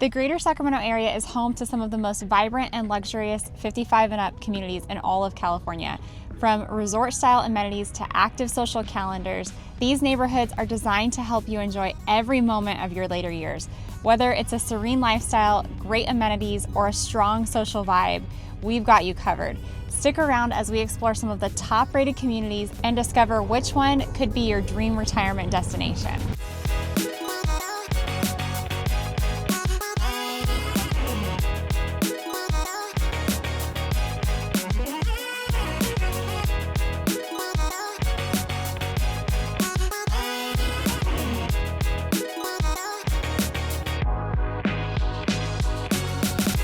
The Greater Sacramento area is home to some of the most vibrant and luxurious 55 and up communities in all of California. From resort-style amenities to active social calendars, these neighborhoods are designed to help you enjoy every moment of your later years. Whether it's a serene lifestyle, great amenities, or a strong social vibe, we've got you covered. Stick around as we explore some of the top-rated communities and discover which one could be your dream retirement destination.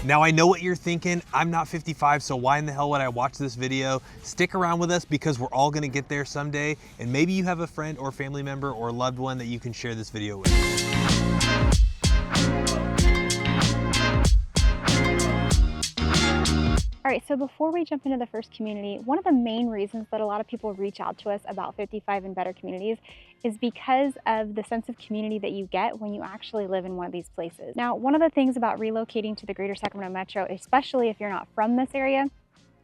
Now I know what you're thinking, I'm not 55, so why in the hell would I watch this video? Stick around with us because we're all gonna get there someday, and maybe you have a friend or family member or loved one that you can share this video with. All right, so before we jump into the first community, one of the main reasons that a lot of people reach out to us about 55 and better communities is because of the sense of community that you get when you actually live in one of these places. Now, one of the things about relocating to the Greater Sacramento Metro, especially if you're not from this area,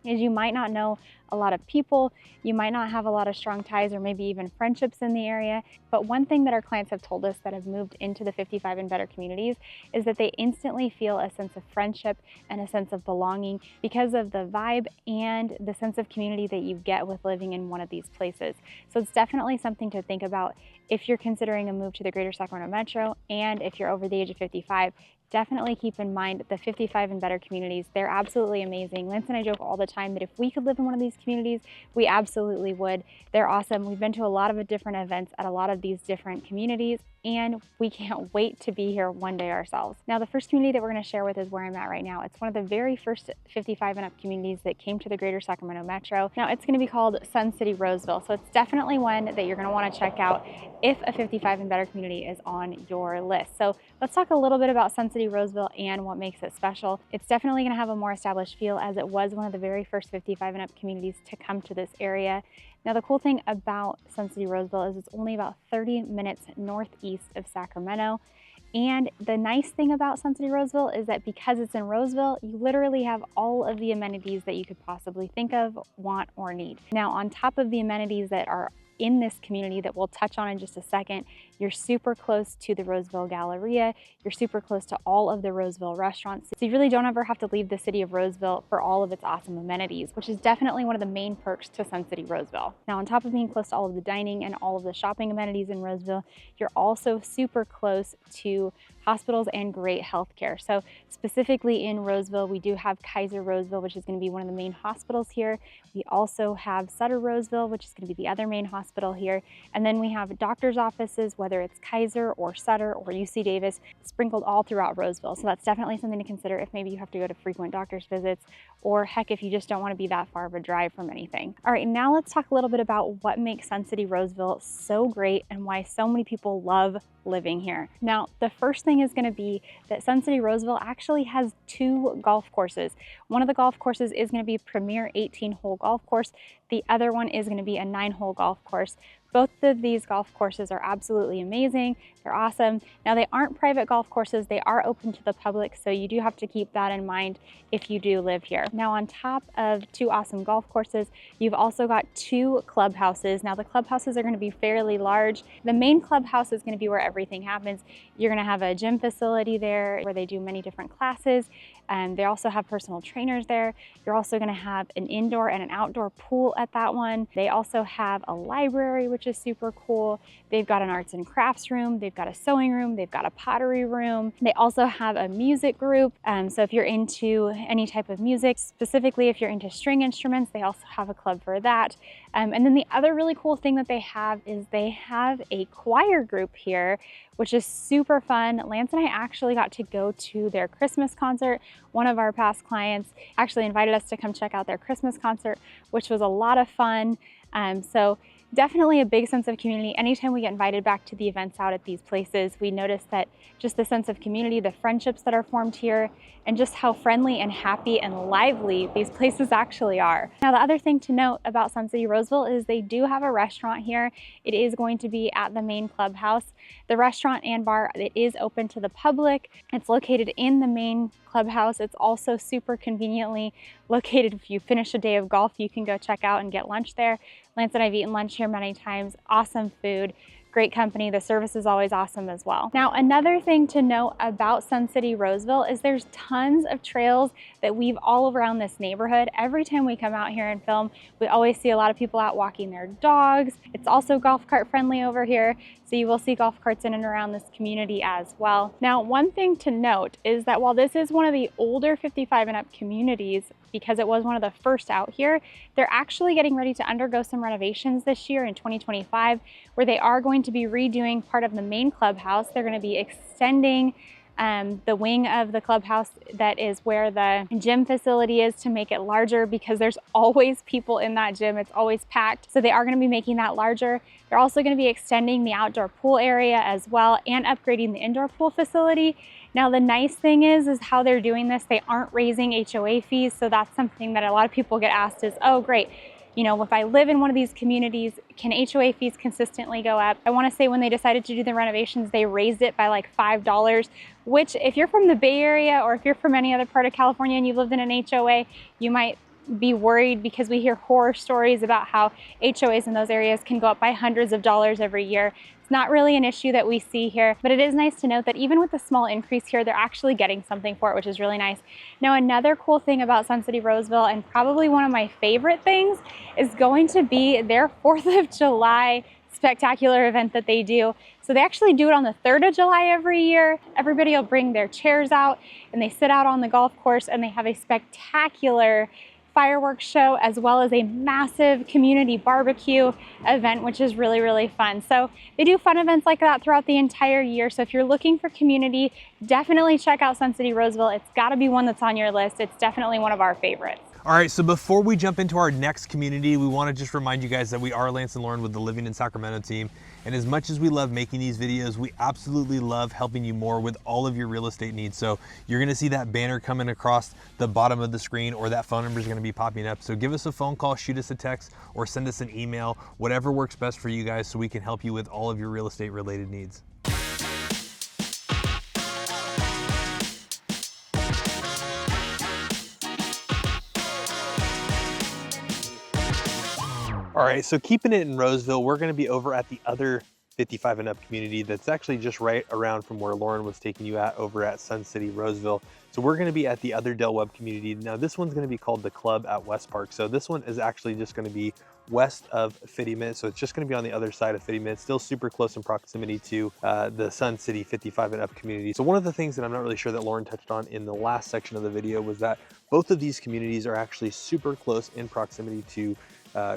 is you might not know a lot of people, you might not have a lot of strong ties or maybe even friendships in the area. But one thing that our clients have told us that have moved into the 55 and better communities is that they instantly feel a sense of friendship and a sense of belonging because of the vibe and the sense of community that you get with living in one of these places. So it's definitely something to think about if you're considering a move to the Greater Sacramento Metro, and if you're over the age of 55, definitely keep in mind the 55 and better communities. They're absolutely amazing. Lance and I joke all the time that if we could live in one of these communities, we absolutely would. They're awesome. We've been to a lot of different events at a lot of these different communities, and we can't wait to be here one day ourselves. Now, the first community that we're going to share with is where I'm at right now. It's one of the very first 55 and up communities that came to the Greater Sacramento Metro. Now, it's going to be called Sun City Roseville, so it's definitely one that you're going to want to check out if a 55 and better community is on your list. So let's talk a little bit about Sun City Roseville and what makes it special. It's definitely going to have a more established feel, as it was one of the very first 55 and up communities to come to this area. Now, the cool thing about Sun City Roseville is it's only about 30 minutes northeast of Sacramento. And the nice thing about Sun City Roseville is that because it's in Roseville, you literally have all of the amenities that you could possibly think of, want, or need. Now, on top of the amenities that are in this community that we'll touch on in just a second, you're super close to the Roseville Galleria, you're super close to all of the Roseville restaurants, so you really don't ever have to leave the city of Roseville for all of its awesome amenities, which is definitely one of the main perks to Sun City Roseville. Now, on top of being close to all of the dining and all of the shopping amenities in Roseville, you're also super close to hospitals and great healthcare. So specifically in Roseville, we do have Kaiser Roseville, which is going to be one of the main hospitals here. We also have Sutter Roseville, which is going to be the other main hospital here. And then we have doctor's offices, whether it's Kaiser or Sutter or UC Davis, sprinkled all throughout Roseville. So that's definitely something to consider if maybe you have to go to frequent doctor's visits, or heck, if you just don't want to be that far of a drive from anything. All right, now let's talk a little bit about what makes Sun City Roseville so great and why so many people love living here. Now, the first thing is going to be that Sun City Roseville actually has 2 golf courses. One of the golf courses is going to be a premier 18-hole golf course. The other one is going to be a 9-hole golf course. Both of these golf courses are absolutely amazing. They're awesome. Now, they aren't private golf courses. They are open to the public, so you do have to keep that in mind if you do live here. Now, on top of 2 awesome golf courses, you've also got 2 clubhouses. Now, the clubhouses are going to be fairly large. The main clubhouse is going to be where everything happens. You're going to have a gym facility there where they do many different classes. They also have personal trainers there. You're also going to have an indoor and an outdoor pool at that one. They also have a library, which is super cool. They've got an arts and crafts room. They've got a sewing room. They've got a pottery room. They also have a music group. So if you're into any type of music, specifically if you're into string instruments, they also have a club for that. And then the other really cool thing that they have is they have a choir group here, which is super fun. Lance and I actually got to go to their Christmas concert. One of our past clients actually invited us to come check out their Christmas concert, which was a lot of fun. So Definitely a big sense of community. Anytime we get invited back to the events out at these places, we notice that just the sense of community, the friendships that are formed here, and just how friendly and happy and lively these places actually are. Now, the other thing to note about Sun City Roseville is they do have a restaurant here. It is going to be at the main clubhouse. The restaurant and bar, it is open to the public. It's located in the main clubhouse. It's also super conveniently located. If you finish a day of golf, you can go check out and get lunch there. Lance and I've eaten lunch here many times. Awesome food, great company. The service is always awesome as well. Now, another thing to note about Sun City Roseville is there's tons of trails that weave all around this neighborhood. Every time we come out here and film, we always see a lot of people out walking their dogs. It's also golf cart friendly over here, so you will see golf carts in and around this community as well. Now, one thing to note is that while this is one of the older 55 and up communities, because it was one of the first out here, they're actually getting ready to undergo some renovations this year in 2025, where they are going to be redoing part of the main clubhouse. They're going to be extending the wing of the clubhouse that is where the gym facility is to make it larger, because there's always people in that gym. It's always packed. So they are going to be making that larger. They're also going to be extending the outdoor pool area as well and upgrading the indoor pool facility. Now, the nice thing is how they're doing this. They aren't raising HOA fees. So that's something that a lot of people get asked is, oh, great. You know, if I live in one of these communities, can HOA fees consistently go up? I want to say when they decided to do the renovations, they raised it by like $5, which if you're from the Bay Area or if you're from any other part of California and you've lived in an HOA, you might be worried, because we hear horror stories about how HOAs in those areas can go up by hundreds of dollars every year. It's not really an issue that we see here, but it is nice to note that even with the small increase here, they're actually getting something for it, which is really nice. Now, another cool thing about Sun City Roseville, and probably one of my favorite things, is going to be their 4th of July spectacular event that they do. So they actually do it on the 3rd of July every year. Everybody will bring their chairs out and they sit out on the golf course and they have a spectacular fireworks show, as well as a massive community barbecue event, which is really, really fun. So they do fun events like that throughout the entire year. So if you're looking for community, definitely check out Sun City Roseville. It's got to be one that's on your list. It's definitely one of our favorites. All right, so before we jump into our next community, we want to just remind you guys that we are Lance and Lauren with the Living in Sacramento team. And as much as we love making these videos, we absolutely love helping you more with all of your real estate needs. So you're going to see that banner coming across the bottom of the screen, or that phone number is going to be popping up. So give us a phone call, shoot us a text, or send us an email, whatever works best for you guys, so we can help you with all of your real estate related needs. All right, so keeping it in Roseville, we're gonna be over at the other 55 and up community that's actually just right around from where Lauren was taking you at over at Sun City Roseville. So we're gonna be at the other Del Webb community. Now this one's gonna be called the Club at West Park. So this one is actually just gonna be west of Fittyment. So it's just gonna be on the other side of Fittyment, still super close in proximity to the Sun City 55 and up community. So one of the things that I'm not really sure that Lauren touched on in the last section of the video was that both of these communities are actually super close in proximity to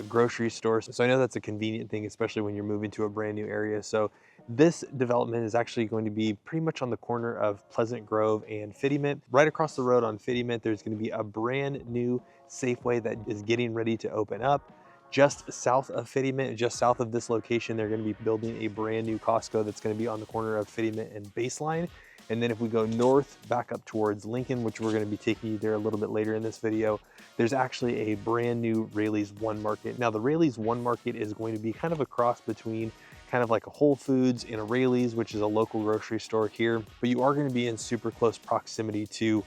grocery stores. So I know that's a convenient thing, especially when you're moving to a brand new area. So this development is actually going to be pretty much on the corner of Pleasant Grove and Fittyment. Right across the road on Fittyment, there's going to be a brand new Safeway that is getting ready to open up. Just south of Fittyment, just south of this location, they're going to be building a brand new Costco that's going to be on the corner of Fittyment and Baseline. And then if we go north back up towards Lincoln, which we're going to be taking you there a little bit later in this video, there's actually a brand new Raley's One Market. Now the Raley's One Market is going to be kind of a cross between kind of like a Whole Foods and a Raley's, which is a local grocery store here, but you are going to be in super close proximity to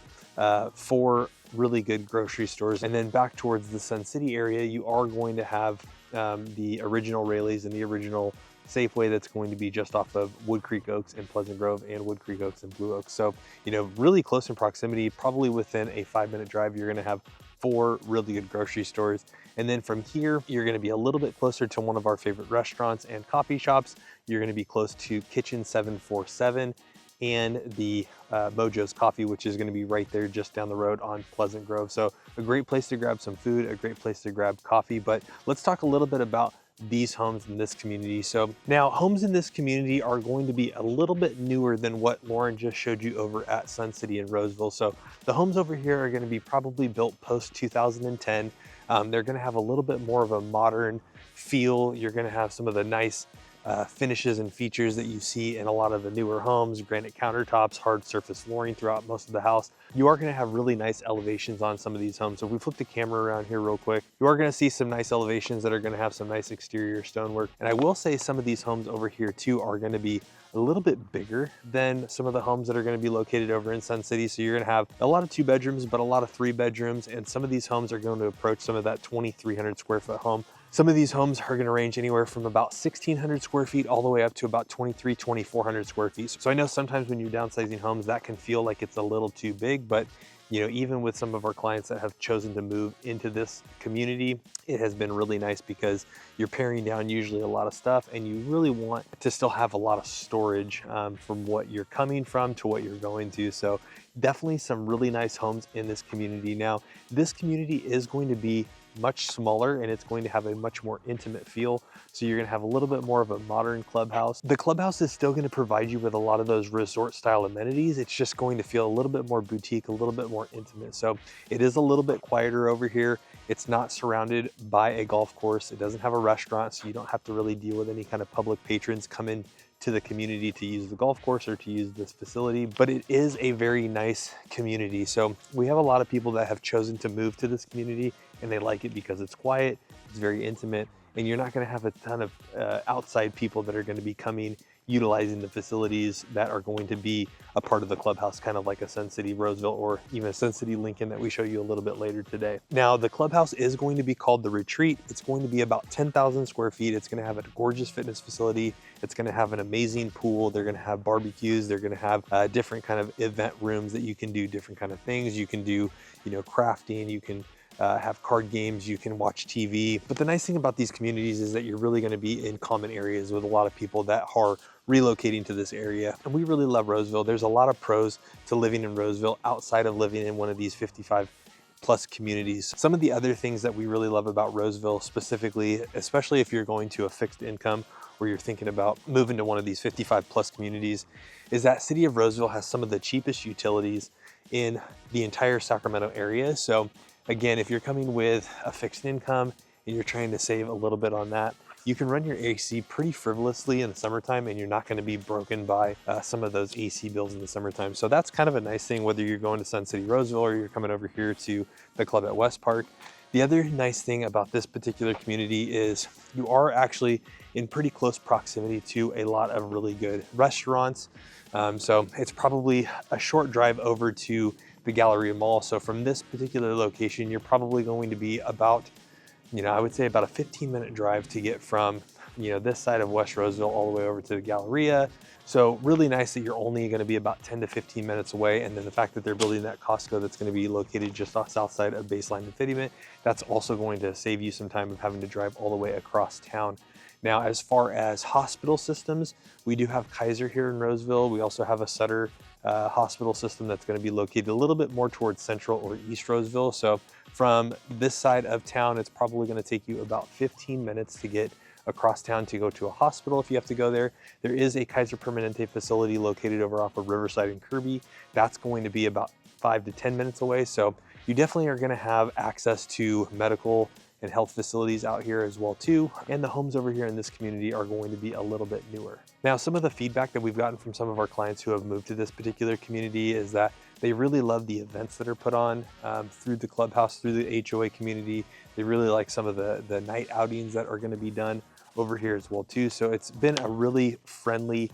4 really good grocery stores. And then back towards the Sun City area, you are going to have the original Raley's and the original Safeway that's going to be just off of Wood Creek Oaks and Pleasant Grove, and Wood Creek Oaks and Blue Oaks. So, you know, really close in proximity, probably within a 5-minute drive, you're going to have 4 really good grocery stores. And then from here, you're going to be a little bit closer to one of our favorite restaurants and coffee shops. You're going to be close to Kitchen 747 and the Mojo's Coffee, which is going to be right there just down the road on Pleasant Grove. So a great place to grab some food, a great place to grab coffee. But let's talk a little bit about these homes in this community. So now homes in this community are going to be a little bit newer than what Lauren just showed you over at Sun City and Roseville. So the homes over here are going to be probably built post 2010. They're gonna have a little bit more of a modern feel. You're gonna have some of the nice finishes and features that you see in a lot of the newer homes, granite countertops, hard surface flooring throughout most of the house. You are gonna have really nice elevations on some of these homes. So if we flip the camera around here real quick, you are gonna see some nice elevations that are gonna have some nice exterior stonework. And I will say some of these homes over here too are gonna be a little bit bigger than some of the homes that are going to be located over in Sun City. So you're going to have a lot of 2 bedrooms, but a lot of 3 bedrooms. And some of these homes are going to approach some of that 2,300 square foot home. Some of these homes are going to range anywhere from about 1,600 square feet all the way up to about 2,400 square feet. So I know sometimes when you're downsizing homes, that can feel like it's a little too big, but you know, even with some of our clients that have chosen to move into this community, it has been really nice because you're paring down usually a lot of stuff and you really want to still have a lot of storage from what you're coming from to what you're going to. So definitely some really nice homes in this community. Now, this community is going to be much smaller and it's going to have a much more intimate feel. So you're going to have a little bit more of a modern clubhouse. The clubhouse is still going to provide you with a lot of those resort style amenities. It's just going to feel a little bit more boutique, a little bit more intimate. So it is a little bit quieter over here. It's not surrounded by a golf course. It doesn't have a restaurant, so you don't have to really deal with any kind of public patrons come in to the community to use the golf course or to use this facility, but it is a very nice community. So we have a lot of people that have chosen to move to this community and they like it because it's quiet, it's very intimate, and you're not going to have a ton of outside people that are going to be coming utilizing the facilities that are going to be a part of the clubhouse, kind of like a Sun City Roseville or even a Sun City Lincoln that we show you a little bit later today. Now, the clubhouse is going to be called the Retreat. It's going to be about 10,000 square feet. It's going to have a gorgeous fitness facility. It's going to have an amazing pool. They're going to have barbecues. They're going to have different kind of event rooms that you can do different kind of things. You can do, you know, crafting. You can have card games, you can watch TV. But the nice thing about these communities is that you're really going to be in common areas with a lot of people that are relocating to this area. And we really love Roseville. There's a lot of pros to living in Roseville outside of living in one of these 55 plus communities. Some of the other things that we really love about Roseville specifically, especially if you're going to a fixed income or you're thinking about moving to one of these 55 plus communities, is that City of Roseville has some of the cheapest utilities in the entire Sacramento area. So again, if you're coming with a fixed income and you're trying to save a little bit on that, you can run your AC pretty frivolously in the summertime and you're not going to be broken by some of those AC bills in the summertime. So that's kind of a nice thing, whether you're going to Sun City Roseville or you're coming over here to the club at West Park. The other nice thing about this particular community is you are actually in pretty close proximity to a lot of really good restaurants. So it's probably a short drive over to the Galleria Mall. So from this particular location, you're probably going to be about, you know, I would say about a 15-minute drive to get from, you know, this side of West Roseville all the way over to the Galleria. So really nice that you're only going to be about 10 to 15 minutes away. And then the fact that they're building that Costco that's going to be located just off south side of Baseline and Fittyman, that's also going to save you some time of having to drive all the way across town. Now, as far as hospital systems, we do have Kaiser here in Roseville. We also have a Sutter hospital system that's going to be located a little bit more towards Central or East Roseville. So from this side of town, it's probably going to take you about 15 minutes to get across town to go to a hospital if you have to go there. There is a Kaiser Permanente facility located over off of Riverside and Kirby. That's going to be about 5 to 10 minutes away. So you definitely are going to have access to medical and health facilities out here as well too. And the homes over here in this community are going to be a little bit newer. Now, some of the feedback that we've gotten from some of our clients who have moved to this particular community is that they really love the events that are put on through the clubhouse, through the HOA community. They really like some of the night outings that are going to be done over here as well too. So it's been a really friendly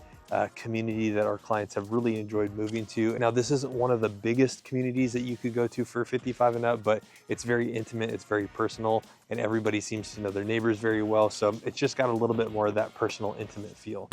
community that our clients have really enjoyed moving to. Now, this isn't one of the biggest communities that you could go to for 55 and up, but it's very intimate, it's very personal, and everybody seems to know their neighbors very well. So it's just got a little bit more of that personal, intimate feel.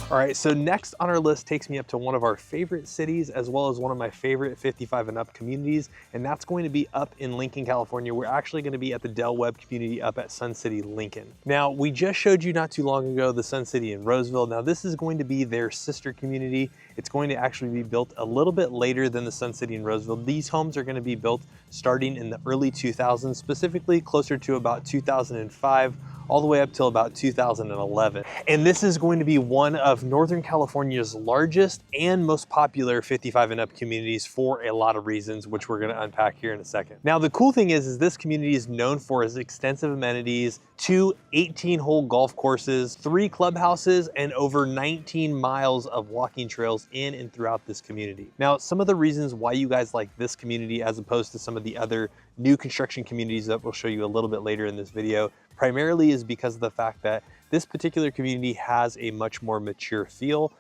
All right, so next on our list takes me up to one of our favorite cities, as well as one of my favorite 55 and up communities, and that's going to be up in Lincoln, California. We're actually going to be at the Del Webb community up at Sun City, Lincoln. Now, we just showed you not too long ago the Sun City in Roseville. Now, this is going to be their sister community. It's going to actually be built a little bit later than the Sun City in Roseville. These homes are going to be built starting in the early 2000s, specifically closer to about 2005 all the way up till about 2011. And this is going to be one of Northern California's largest and most popular 55 and up communities for a lot of reasons, which we're going to unpack here in a second. Now, the cool thing is this community is known for its extensive amenities, 2 18-hole golf courses, 3 clubhouses, and over 19 miles of walking trails in and throughout this community. Now, some of the reasons why you guys like this community as opposed to some of the other new construction communities that we'll show you a little bit later in this video, primarily is because of the fact that this particular community has a much more mature feel.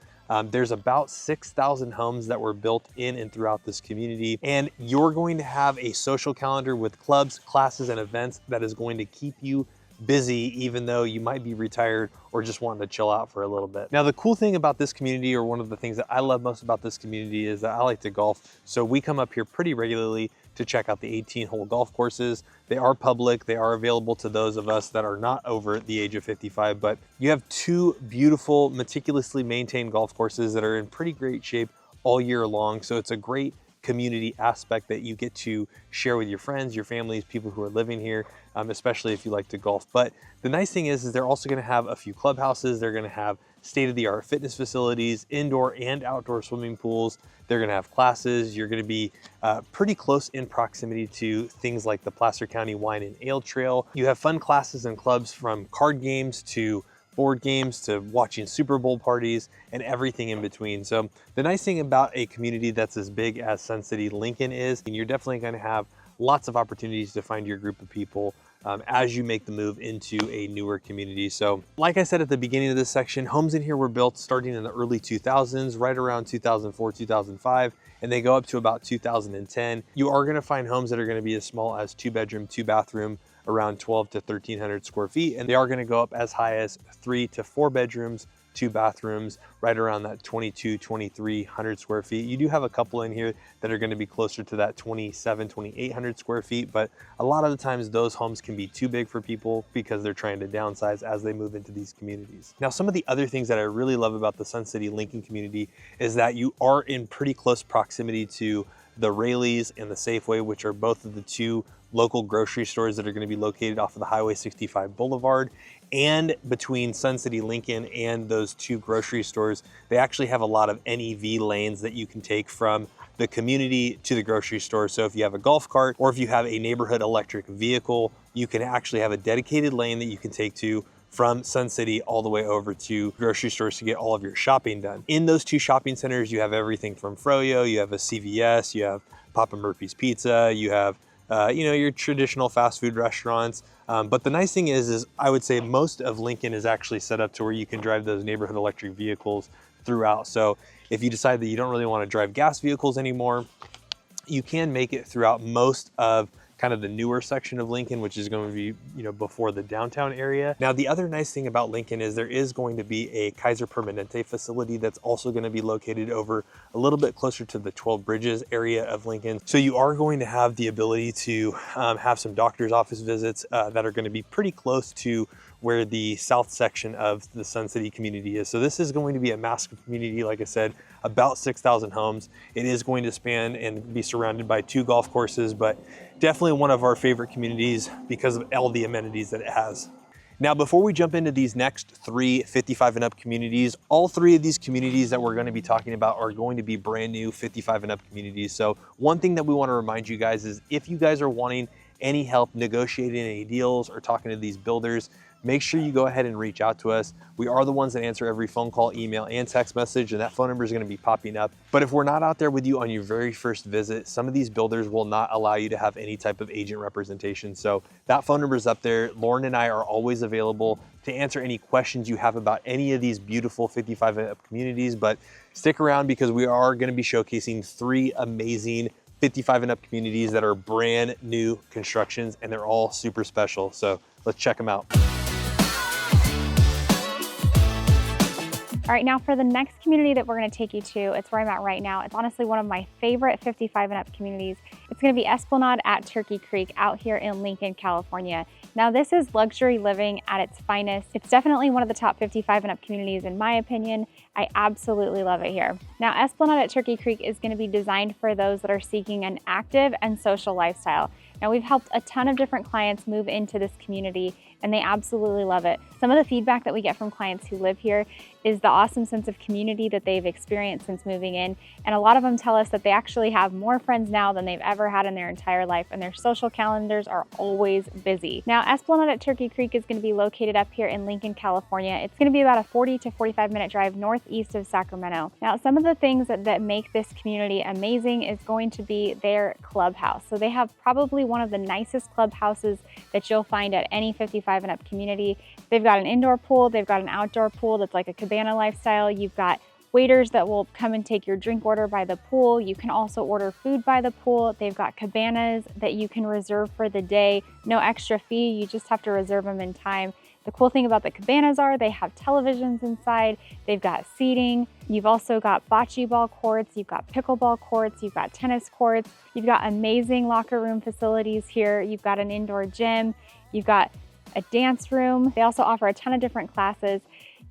There's about 6,000 homes that were built in and throughout this community, and you're going to have a social calendar with clubs, classes, and events that is going to keep you busy even though you might be retired or just wanting to chill out for a little bit. Now, the cool thing about this community, or one of the things that I love most about this community, is that I like to golf. So we come up here pretty regularly to check out the 18-hole golf courses. They are public. They are available to those of us that are not over the age of 55, but you have 2 beautiful, meticulously maintained golf courses that are in pretty great shape all year long. So it's a great community aspect that you get to share with your friends, your families, people who are living here, especially if you like to golf. But the nice thing is they're also going to have a few clubhouses. They're going to have state-of-the-art fitness facilities, indoor and outdoor swimming pools. They're going to have classes. You're going to be pretty close in proximity to things like the Placer County Wine and Ale Trail. You have fun classes and clubs, from card games to board games to watching Super Bowl parties and everything in between. So the nice thing about a community that's as big as Sun City Lincoln is, you're definitely going to have lots of opportunities to find your group of people as you make the move into a newer community. So like I said at the beginning of this section, homes in here were built starting in the early 2000s, right around 2004, 2005, and they go up to about 2010. You are going to find homes that are going to be as small as 2-bedroom, 2-bathroom, around 12 to 1,300 square feet, and they are going to go up as high as 3 to 4 bedrooms, 2 bathrooms, right around that 2,200 square feet. You do have a couple in here that are going to be closer to that 2,800 square feet, but a lot of the times those homes can be too big for people because they're trying to downsize as they move into these communities. Now, some of the other things that I really love about the Sun City Lincoln community is that you are in pretty close proximity to the Raley's and the Safeway, which are both of the 2 local grocery stores that are going to be located off of the Highway 65 Boulevard. And between Sun City Lincoln and those 2 grocery stores, they actually have a lot of NEV lanes that you can take from the community to the grocery store. So if you have a golf cart or if you have a neighborhood electric vehicle, you can actually have a dedicated lane that you can take to from Sun City all the way over to grocery stores to get all of your shopping done. In those 2 shopping centers, you have everything from Froyo, you have a CVS, you have Papa Murphy's Pizza, you have your traditional fast food restaurants. But the nice thing is I would say most of Lincoln is actually set up to where you can drive those neighborhood electric vehicles throughout. So if you decide that you don't really want to drive gas vehicles anymore, you can make it throughout most of kind of the newer section of Lincoln, which is going to be, before the downtown area. Now, the other nice thing about Lincoln is there is going to be a Kaiser Permanente facility that's also going to be located over a little bit closer to the 12 Bridges area of Lincoln. So you are going to have the ability to have some doctor's office visits that are going to be pretty close to where the south section of the Sun City community is. So this is going to be a massive community, like I said, about 6,000 homes. It is going to span and be surrounded by 2 golf courses, but definitely one of our favorite communities because of all the amenities that it has. Now, before we jump into these next 3 55 and up communities, all 3 of these communities that we're going to be talking about are going to be brand new 55 and up communities. So one thing that we want to remind you guys is if you guys are wanting any help negotiating any deals or talking to these builders, make sure you go ahead and reach out to us. We are the ones that answer every phone call, email, and text message, and that phone number is going to be popping up. But if we're not out there with you on your very first visit, some of these builders will not allow you to have any type of agent representation. So that phone number is up there. Lauren and I are always available to answer any questions you have about any of these beautiful 55 and up communities. But stick around because we are going to be showcasing 3 amazing 55 and up communities that are brand new constructions, and they're all super special. So let's check them out. All right, now for the next community that we're going to take you to, it's where I'm at right now. It's honestly one of my favorite 55 and up communities. It's going to be Esplanade at Turkey Creek out here in Lincoln, California. Now, this is luxury living at its finest. It's definitely one of the top 55 and up communities in my opinion. I absolutely love it here. Now, Esplanade at Turkey Creek is going to be designed for those that are seeking an active and social lifestyle. Now, we've helped a ton of different clients move into this community, and they absolutely love it. Some of the feedback that we get from clients who live here is the awesome sense of community that they've experienced since moving in. And a lot of them tell us that they actually have more friends now than they've ever had in their entire life, and their social calendars are always busy. Now, Esplanade at Turkey Creek is going to be located up here in Lincoln, California. It's going to be about a 40 to 45 minute drive northeast of Sacramento. Now, some of the things that make this community amazing is going to be their clubhouse. So they have probably one of the nicest clubhouses that you'll find at any 55 and up community. They've got an indoor pool, they've got an outdoor pool that's like a cabana lifestyle. You've got waiters that will come and take your drink order by the pool. You can also order food by the pool. They've got cabanas that you can reserve for the day. No extra fee, you just have to reserve them in time. The cool thing about the cabanas are they have televisions inside, they've got seating. You've also got bocce ball courts, you've got pickleball courts, you've got tennis courts, you've got amazing locker room facilities here. You've got an indoor gym, you've got a dance room. They also offer a ton of different classes.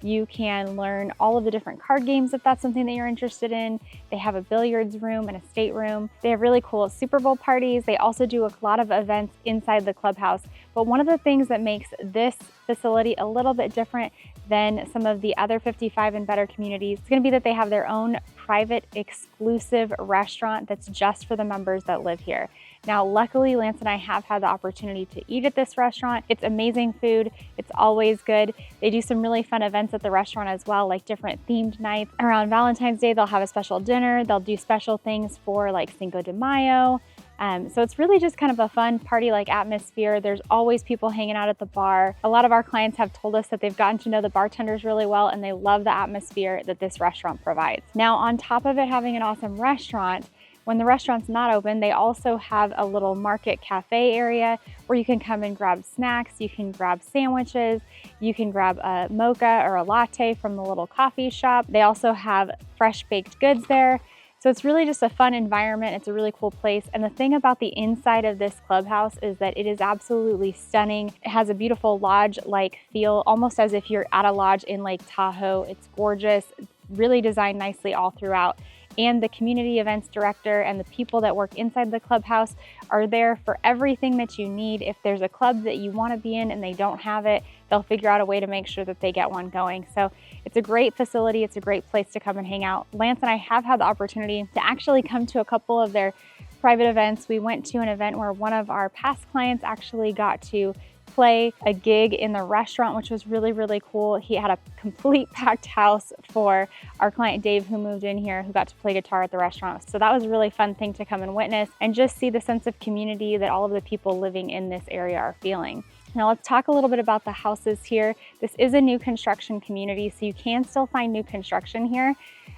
You can learn all of the different card games if that's something that you're interested in. They have a billiards room and a stateroom. They have really cool Super Bowl parties. They also do a lot of events inside the clubhouse. But one of the things that makes this facility a little bit different than some of the other 55 and better communities is going to be that they have their own private exclusive restaurant that's just for the members that live here. Now, luckily, Lance and I have had the opportunity to eat at this restaurant. It's amazing food. It's always good. They do some really fun events at the restaurant as well, like different themed nights. Around Valentine's Day, they'll have a special dinner. They'll do special things for like Cinco de Mayo. So it's really just kind of a fun party-like atmosphere. There's always people hanging out at the bar. A lot of our clients have told us that they've gotten to know the bartenders really well, and they love the atmosphere that this restaurant provides. Now, on top of it having an awesome restaurant, when the restaurant's not open, they also have a little market cafe area where you can come and grab snacks, you can grab sandwiches, you can grab a mocha or a latte from the little coffee shop. They also have fresh baked goods there. So it's really just a fun environment. It's a really cool place. And the thing about the inside of this clubhouse is that it is absolutely stunning. It has a beautiful lodge-like feel, almost as if you're at a lodge in Lake Tahoe. It's gorgeous, really designed nicely all throughout. And the community events director and the people that work inside the clubhouse are there for everything that you need. If there's a club that you want to be in and they don't have it, they'll figure out a way to make sure that they get one going. So it's a great facility. It's a great place to come and hang out. Lance and I have had the opportunity to actually come to a couple of their private events. We went to an event where one of our past clients actually got to play a gig in the restaurant, which was really, really cool. He had a complete packed house for our client Dave, who moved in here, who got to play guitar at the restaurant. So that was a really fun thing to come and witness and just see the sense of community that all of the people living in this area are feeling. Now let's talk a little bit about the houses here. This is a new construction community, so you can still find new construction here.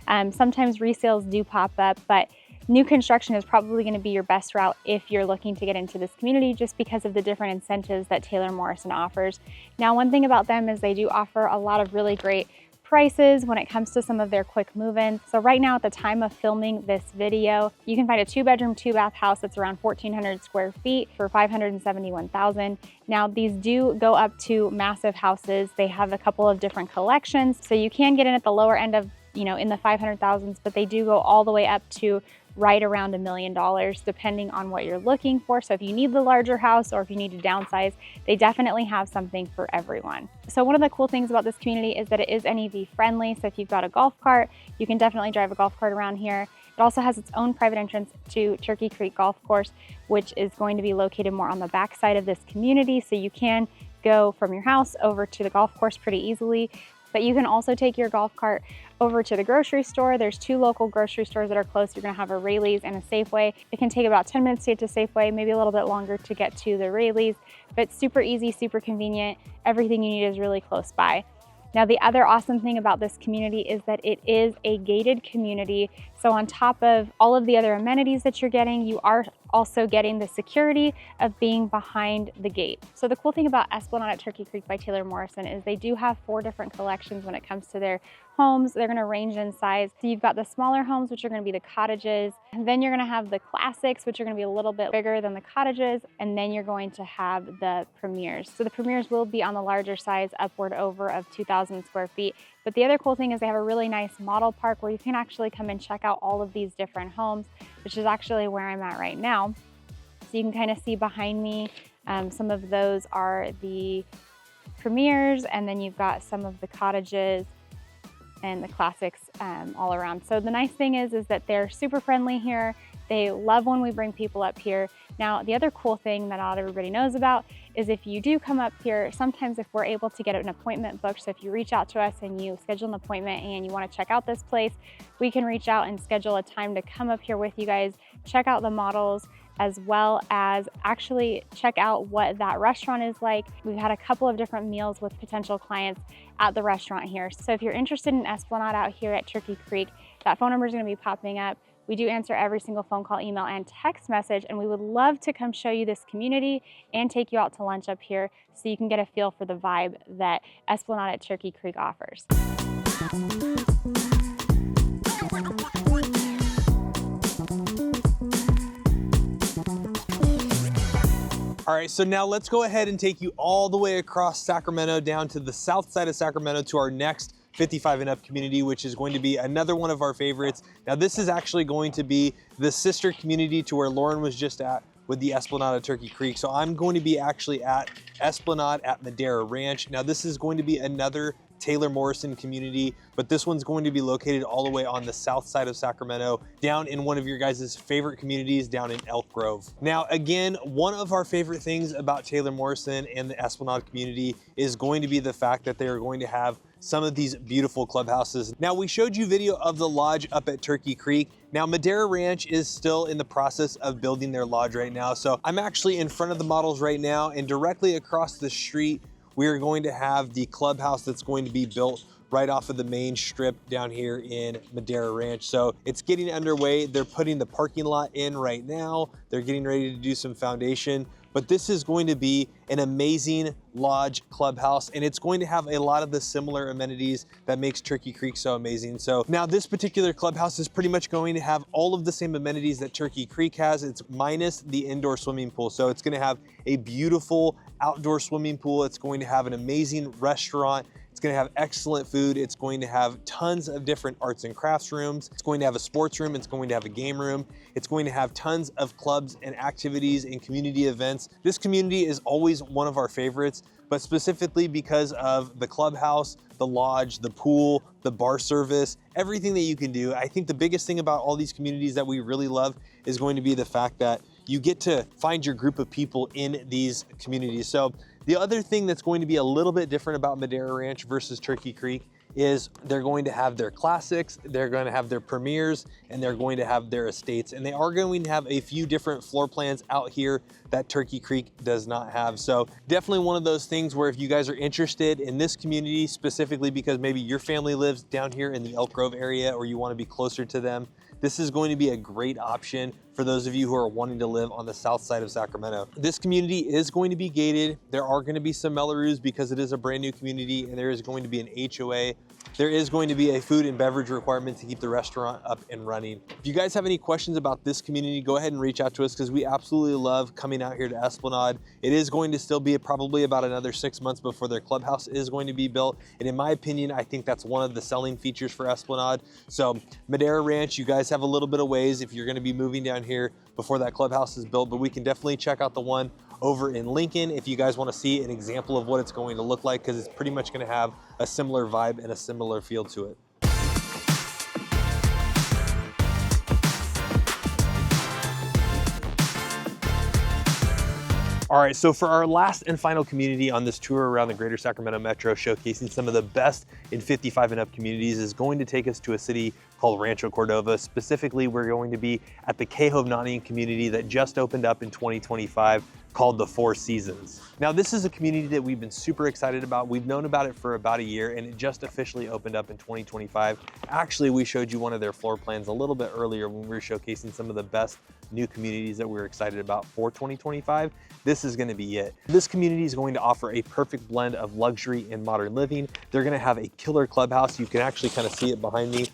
Sometimes resales do pop up, but new construction is probably going to be your best route if you're looking to get into this community, just because of the different incentives that Taylor Morrison offers. Now, one thing about them is they do offer a lot of really great prices when it comes to some of their quick move-ins. So right now, at the time of filming this video, you can find a 2-bedroom, 2-bath house that's around 1,400 square feet for $571,000. Now, these do go up to massive houses. They have a couple of different collections, so you can get in at the lower end of, in the 500,000s, but they do go all the way up to right around $1 million, depending on what you're looking for. So if you need the larger house or if you need to downsize, they definitely have something for everyone. So one of the cool things about this community is that it is NEV friendly. So if you've got a golf cart, you can definitely drive a golf cart around here. It also has its own private entrance to Turkey Creek Golf Course, which is going to be located more on the back side of this community. So you can go from your house over to the golf course pretty easily. But you can also take your golf cart over to the grocery store. There's 2 local grocery stores that are close. You're gonna have a Rayleigh's and a Safeway. It can take about 10 minutes to get to Safeway, maybe a little bit longer to get to the Rayleigh's, but super easy, super convenient. Everything you need is really close by. Now, the other awesome thing about this community is that it is a gated community. So on top of all of the other amenities that you're getting, you are also getting the security of being behind the gate. So the cool thing about Esplanade at Turkey Creek by Taylor Morrison is they do have 4 different collections when it comes to their homes. They're gonna range in size. So you've got the smaller homes, which are gonna be the cottages. And then you're gonna have the classics, which are gonna be a little bit bigger than the cottages. And then you're going to have the premiers. So the premiers will be on the larger size, upward over of 2,000 square feet. But the other cool thing is they have a really nice model park where you can actually come and check out all of these different homes, which is actually where I'm at right now. So you can kind of see behind me, some of those are the premieres, and then you've got some of the cottages and the classics all around. So the nice thing is that they're super friendly here. They love when we bring people up here. Now, the other cool thing that not everybody knows about is if you do come up here, sometimes if we're able to get an appointment booked, so if you reach out to us and you schedule an appointment and you want to check out this place, we can reach out and schedule a time to come up here with you guys, check out the models, as well as actually check out what that restaurant is like. We've had a couple of different meals with potential clients at the restaurant here. So if you're interested in Esplanade out here at Turkey Creek, that phone number is going to be popping up. We do answer every single phone call, email, and text message, and we would love to come show you this community and take you out to lunch up here so you can get a feel for the vibe that Esplanade at Turkey Creek offers. All right, so now let's go ahead and take you all the way across Sacramento down to the south side of Sacramento to our next 55 and up community, which is going to be another one of our favorites. Now this is actually going to be the sister community to where Lauren was just at with the Esplanade at Turkey Creek. So I'm going to be actually at Esplanade at Madera Ranch. Now this is going to be another Taylor Morrison community, but this one's going to be located all the way on the south side of Sacramento, down in one of your guys' favorite communities down in Elk Grove. Now, again, one of our favorite things about Taylor Morrison and the Esplanade community is going to be the fact that they are going to have some of these beautiful clubhouses. Now, we showed you video of the lodge up at Turkey Creek. Now, Madera Ranch is still in the process of building their lodge right now. So I'm actually in front of the models right now, and directly across the street, we are going to have the clubhouse that's going to be built right off of the main strip down here in Madera Ranch. So it's getting underway. They're putting the parking lot in right now. They're getting ready to do some foundation, but this is going to be an amazing lodge clubhouse, and it's going to have a lot of the similar amenities that makes Turkey Creek so amazing. So now this particular clubhouse is pretty much going to have all of the same amenities that Turkey Creek has. It's minus the indoor swimming pool. So it's going to have a beautiful outdoor swimming pool. It's going to have an amazing restaurant. It's going to have excellent food. It's going to have tons of different arts and crafts rooms. It's going to have a sports room. It's going to have a game room. It's going to have tons of clubs and activities and community events. This community is always one of our favorites, but specifically because of the clubhouse, the lodge, the pool, the bar service, everything that you can do. I think the biggest thing about all these communities that we really love is going to be the fact that you get to find your group of people in these communities. So the other thing that's going to be a little bit different about Madera Ranch versus Turkey Creek is they're going to have their classics, they're going to have their premieres, and they're going to have their estates. And they are going to have a few different floor plans out here that Turkey Creek does not have. So definitely one of those things where if you guys are interested in this community, specifically because maybe your family lives down here in the Elk Grove area or you want to be closer to them, this is going to be a great option for those of you who are wanting to live on the south side of Sacramento. This community is going to be gated. There are going to be some Melloroos because it is a brand new community, and there is going to be an HOA. There is going to be a food and beverage requirement to keep the restaurant up and running. If you guys have any questions about this community, go ahead and reach out to us because we absolutely love coming out here to Esplanade. It is going to still be probably about another 6 months before their clubhouse is going to be built. And in my opinion, I think that's one of the selling features for Esplanade. So Madera Ranch, you guys have a little bit of ways if you're going to be moving down here before that clubhouse is built, but we can definitely check out the one over in Lincoln if you guys want to see an example of what it's going to look like, because it's pretty much going to have a similar vibe and a similar feel to it. All right, so for our last and final community on this tour around the Greater Sacramento Metro, showcasing some of the best in 55 and up communities, is going to take us to a city called Rancho Cordova. Specifically, we're going to be at the Hovnanian community that just opened up in 2025 called the Four Seasons. Now, this is a community that we've been super excited about. We've known about it for about a year, and it just officially opened up in 2025. Actually, we showed you one of their floor plans a little bit earlier when we were showcasing some of the best new communities that we're excited about for 2025. This is gonna be it. This community is going to offer a perfect blend of luxury and modern living. They're gonna have a killer clubhouse. You can actually kind of see it behind me.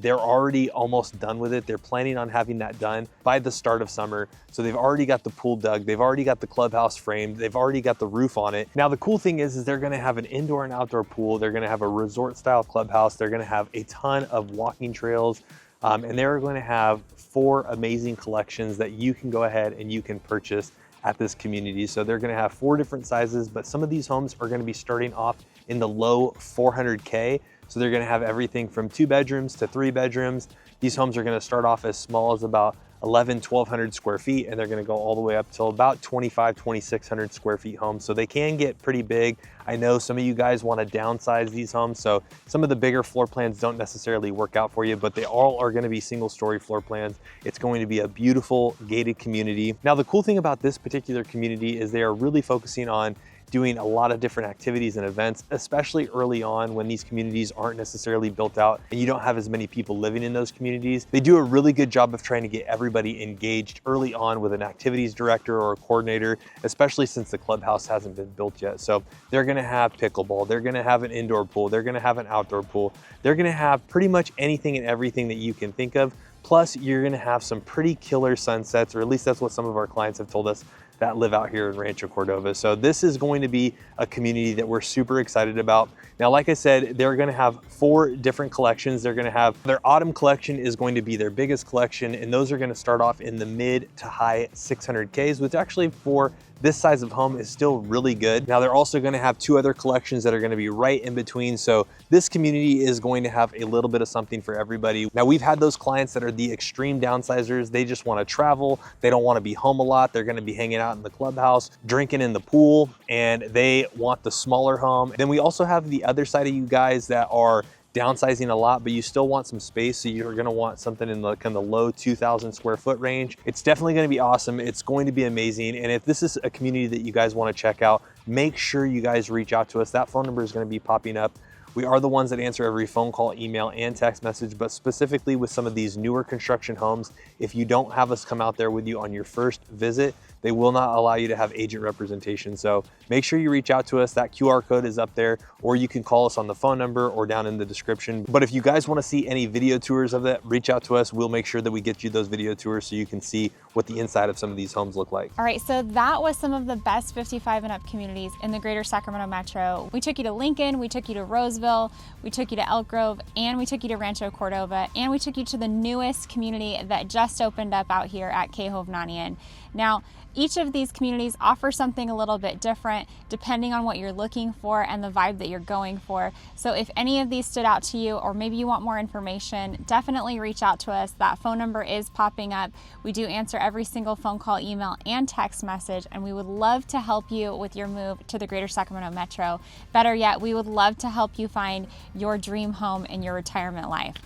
They're already almost done with it. They're planning on having that done by the start of summer. So they've already got the pool dug. They've already got the clubhouse framed. They've already got the roof on it. Now, the cool thing is they're gonna have an indoor and outdoor pool. They're gonna have a resort style clubhouse. They're gonna have a ton of walking trails. And they're going to have 4 amazing collections that you can go ahead and you can purchase at this community. So they're gonna have 4 different sizes, but some of these homes are gonna be starting off in the low 400K. So they're gonna have everything from 2 bedrooms to 3 bedrooms. These homes are gonna start off as small as about 1,200 square feet, and they're gonna go all the way up till about 2,600 square feet homes. So they can get pretty big. I know some of you guys wanna downsize these homes, so some of the bigger floor plans don't necessarily work out for you, but they all are gonna be single story floor plans. It's going to be a beautiful gated community. Now, the cool thing about this particular community is they are really focusing on doing a lot of different activities and events, especially early on when these communities aren't necessarily built out and you don't have as many people living in those communities. They do a really good job of trying to get everybody engaged early on with an activities director or a coordinator, especially since the clubhouse hasn't been built yet. So they're gonna have pickleball, they're gonna have an indoor pool, they're gonna have an outdoor pool, they're gonna have pretty much anything and everything that you can think of. Plus, you're gonna have some pretty killer sunsets, or at least that's what some of our clients have told us that live out here in Rancho Cordova. So this is going to be a community that we're super excited about. Now, like I said, they're gonna have 4 different collections. They're gonna have their autumn collection is going to be their biggest collection, and those are gonna start off in the mid to high 600Ks, which actually for this size of home is still really good. Now, they're also gonna have 2 other collections that are gonna be right in between. So this community is going to have a little bit of something for everybody. Now, we've had those clients that are the extreme downsizers. They just wanna travel. They don't wanna be home a lot. They're gonna be hanging out in the clubhouse, drinking in the pool, and they want the smaller home. Then we also have the other side of you guys that are downsizing a lot, but you still want some space. So you're gonna want something in the kind of low 2,000 square foot range. It's definitely gonna be awesome. It's going to be amazing. And if this is a community that you guys wanna check out, make sure you guys reach out to us. That phone number is gonna be popping up. We are the ones that answer every phone call, email, and text message, but specifically with some of these newer construction homes, if you don't have us come out there with you on your first visit, they will not allow you to have agent representation. So make sure you reach out to us. That QR code is up there, or you can call us on the phone number or down in the description. But if you guys want to see any video tours of that, reach out to us. We'll make sure that we get you those video tours so you can see what the inside of some of these homes look like. All right, so that was some of the best 55 and up communities in the Greater Sacramento Metro. We took you to Lincoln, we took you to Roseville, we took you to Elk Grove, and we took you to Rancho Cordova, and we took you to the newest community that just opened up out here at Hovnanian. Now, each of these communities offer something a little bit different depending on what you're looking for and the vibe that you're going for. So if any of these stood out to you, or maybe you want more information, definitely reach out to us. That phone number is popping up. We do answer every single phone call, email, and text message, and we would love to help you with your move to the Greater Sacramento Metro. Better yet, we would love to help you find your dream home in your retirement life.